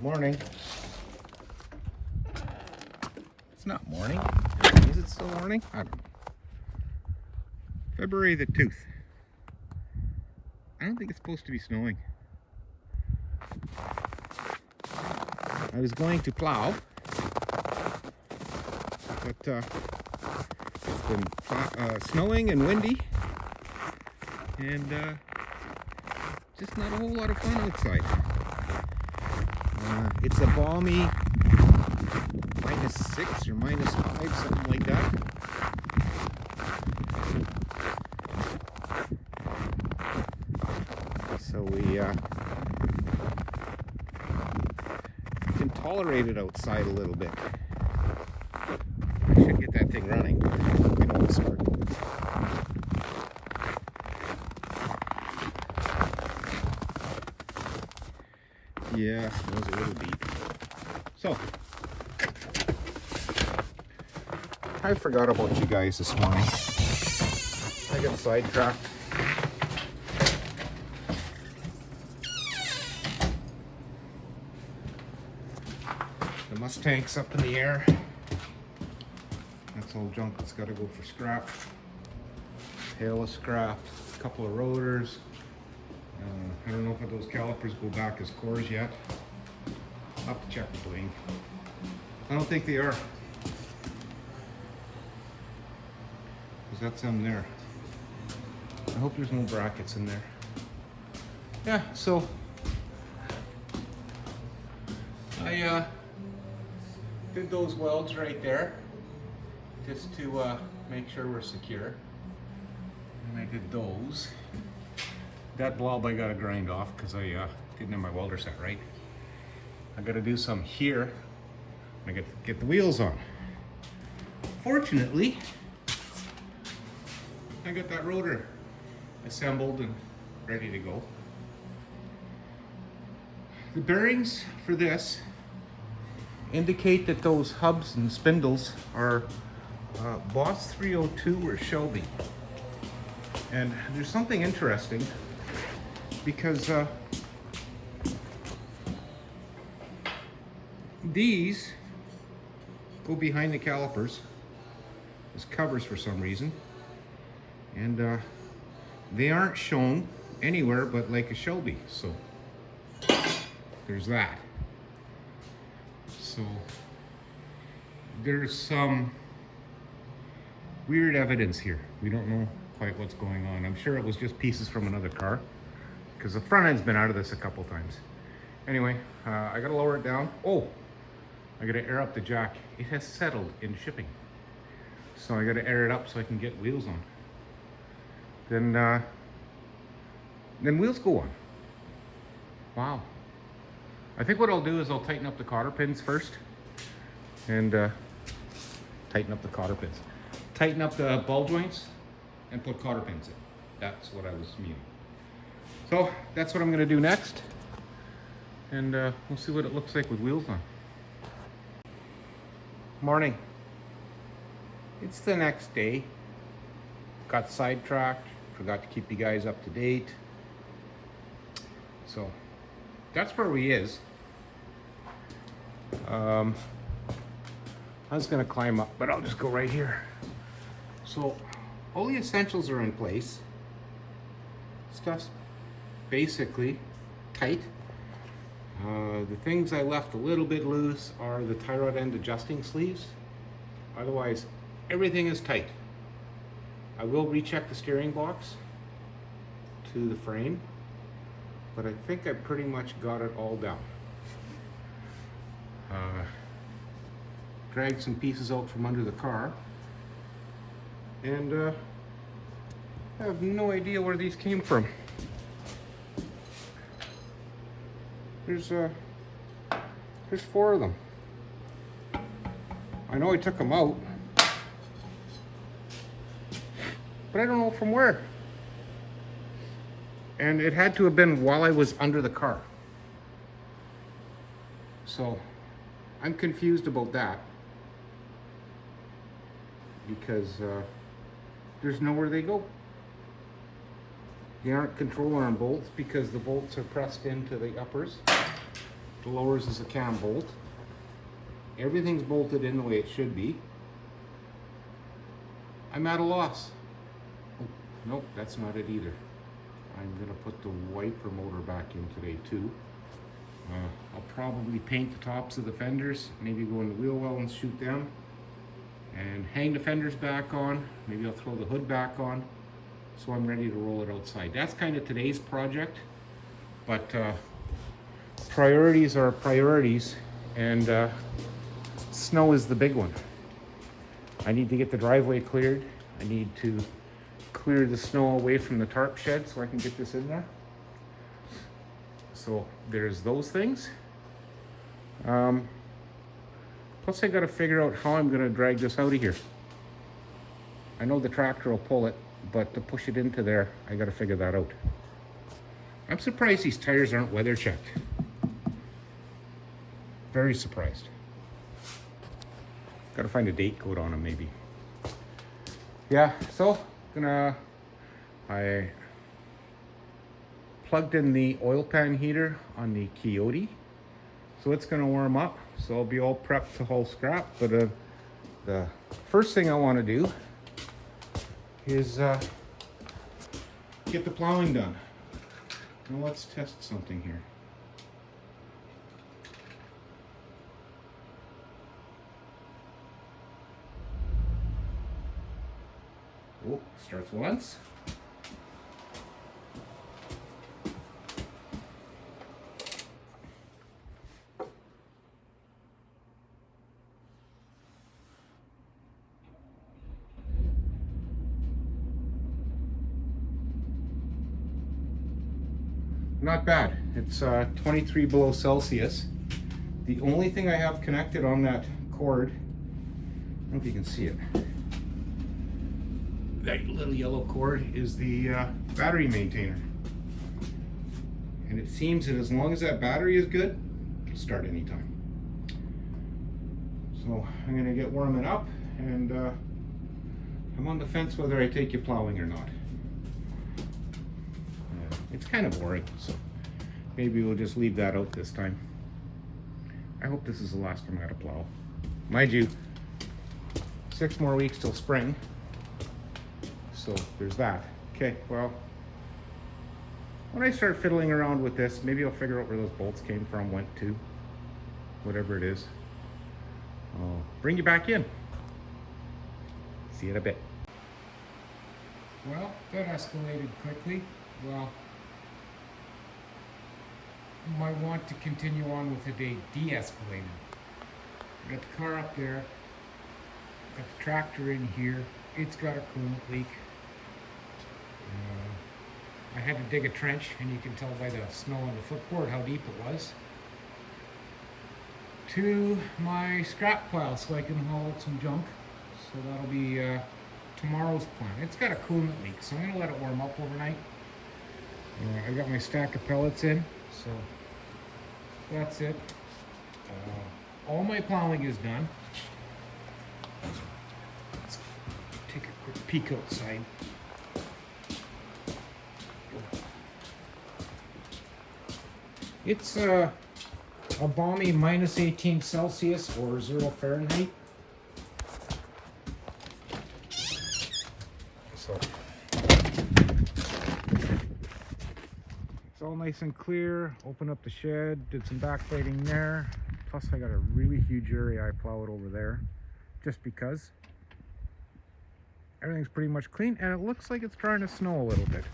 Morning. It's not morning. Is it still morning? I don't know. February the 2nd. I don't think it's supposed to be snowing. I was going to plow, but it's been snowing and windy, and just not a whole lot of fun outside. It's a balmy -6 or -5, something like that. So we can tolerate it outside a little bit. I should get that thing running. It won't start. Yeah, it was a little deep. So, I forgot about you guys this morning. I got sidetracked. The Mustang's up in the air. That's all junk that's got to go for scrap. Hail of scrap, a couple of rotors. I don't know if those calipers go back as cores yet. I'll have to check with Dwayne. I don't think they are. Because that's them there. I hope there's no brackets in there. Yeah, so I did those welds right there just to make sure we're secure. And I did those. That blob I gotta grind off because I didn't have my welder set right. I gotta do some here. I got to get the wheels on. Fortunately, I got that rotor assembled and ready to go. The bearings for this indicate that those hubs and spindles are Boss 302 or Shelby. And there's something interesting because these go behind the calipers as covers for some reason, and they aren't shown anywhere but like a Shelby, so there's that. So there's some weird evidence here. We don't know quite what's going on. I'm sure it was just pieces from another car because the front end's been out of this a couple times. Anyway, I gotta lower it down. Oh, I gotta air up the jack. It has settled in shipping. So I gotta air it up so I can get wheels on. Then wheels go on. Wow. I think what I'll do is I'll tighten up the cotter pins first. And tighten up the cotter pins. Tighten up the ball joints and put cotter pins in. That's what I was meaning. So that's what I'm gonna do next. And we'll see what it looks like with wheels on. Morning. It's the next day. Got sidetracked. Forgot to keep you guys up to date. So that's where we is. I was gonna climb up, but I'll just go right here. So all the essentials are in place. Stuff's basically tight. The things I left a little bit loose are the tie rod end adjusting sleeves. Otherwise, everything is tight. I will recheck the steering box to the frame, but I think I pretty much got it all down. Dragged some pieces out from under the car, and I have no idea where these came from. There's 4 of them. I know I took them out, but I don't know from where. And it had to have been while I was under the car. So I'm confused about that because there's nowhere they go. They aren't control arm bolts because the bolts are pressed into the uppers. The lowers is a cam bolt. Everything's bolted in the way it should be. I'm at a loss. Oh, nope, that's not it either. I'm gonna put the wiper motor back in today too. I'll probably paint the tops of the fenders, maybe go in the wheel well and shoot them, and hang the fenders back on. Maybe I'll throw the hood back on, so I'm ready to roll it outside. That's kind of today's project, but priorities are priorities, and snow is the big one. I need to get the driveway cleared. I need to clear the snow away from the tarp shed so I can get this in there. So there's those things. Plus I gotta figure out how I'm gonna drag this out of here. I know the tractor will pull it, but to push it into there, I gotta figure that out. I'm surprised these tires aren't weather checked. Very surprised. Gotta find a date code on them maybe. Yeah, so I plugged in the oil pan heater on the Coyote, so it's gonna warm up, so I'll be all prepped to haul scrap. But the first thing I want to do is get the plowing done. Now let's test something here. Oh, starts once. Not bad. It's 23 below Celsius. The only thing I have connected on that cord, I don't know if you can see it, that little yellow cord is the battery maintainer. And it seems that as long as that battery is good, it'll start anytime. So I'm gonna get warming up, and I'm on the fence whether I take you plowing or not. It's kind of boring, so maybe we'll just leave that out this time. I hope this is the last time I gotta plow. Mind you, 6 more weeks till spring. So there's that. Okay, well, when I start fiddling around with this, maybe I'll figure out where those bolts came from, went to, whatever it is. I'll bring you back in. See you in a bit. Well, that escalated quickly. Well, might want to continue on with the day de-escalated. Got the car up there, got the tractor in here. It's got a coolant leak. I had to dig a trench, and you can tell by the snow on the footboard how deep it was, to my scrap pile so I can haul out some junk. So that'll be tomorrow's plan. It's got a coolant leak, so I'm gonna let it warm up overnight. I got my stack of pellets in, so that's it. All my plowing is done. Let's take a quick peek outside. It's a balmy minus 18 Celsius or 0 Fahrenheit. So it's all nice and clear. Open up the shed, did some backplating there. Plus I got a really huge area I plowed over there just because. Everything's pretty much clean, and it looks like it's trying to snow a little bit.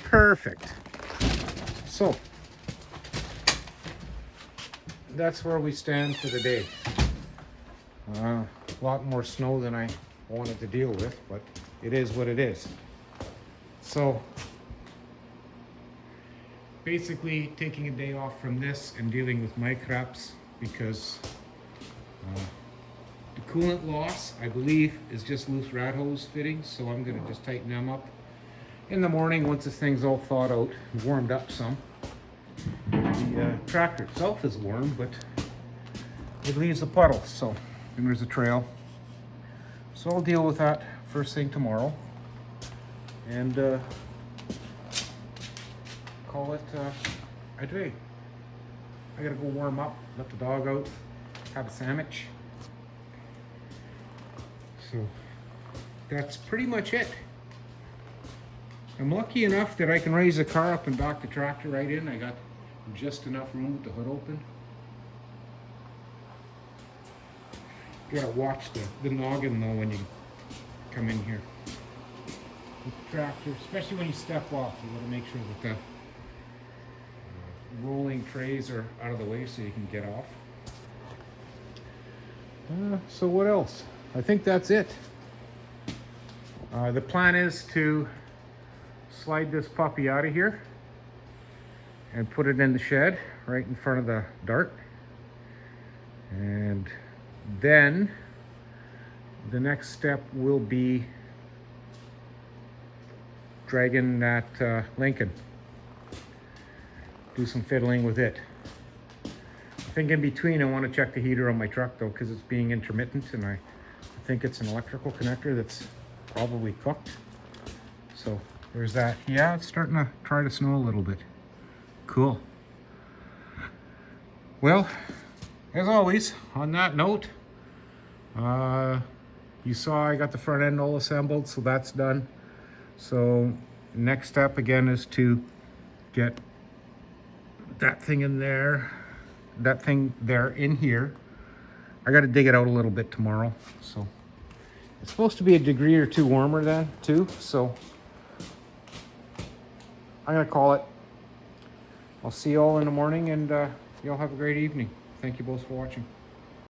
Perfect. So that's where we stand for the day. A lot more snow than I wanted to deal with, but it is what it is. So basically taking a day off from this and dealing with my craps, because the coolant loss, I believe, is just loose rat hose fittings, so I'm gonna just tighten them up in the morning once this thing's all thawed out and warmed up some. The tractor itself is warm, but it leaves a puddle, so, and there's a trail. So I'll deal with that first thing tomorrow, and call it a day. I gotta go warm up, let the dog out, have a sandwich. So that's pretty much it. I'm lucky enough that I can raise the car up and dock the tractor right in. I got just enough room with the hood open. You gotta watch the noggin though when you come in here with the tractor, especially when you step off. You gotta make sure that the rolling trays are out of the way so you can get off. So what else? I think that's it. The plan is to slide this puppy out of here and put it in the shed right in front of the Dart. And then the next step will be dragging that Lincoln. Do some fiddling with it. I think in between I want to check the heater on my truck though, because it's being intermittent, and I think it's an electrical connector that's probably cooked. So there's that. Yeah, it's starting to try to snow a little bit. Cool. Well, as always, on that note, you saw I got the front end all assembled, so that's done. So next step again is to get that thing in there, that thing there in here. I got to dig it out a little bit tomorrow, so it's supposed to be a degree or two warmer then too, so I'm gonna call it. I'll see you all in the morning, and y'all have a great evening. Thank you both for watching.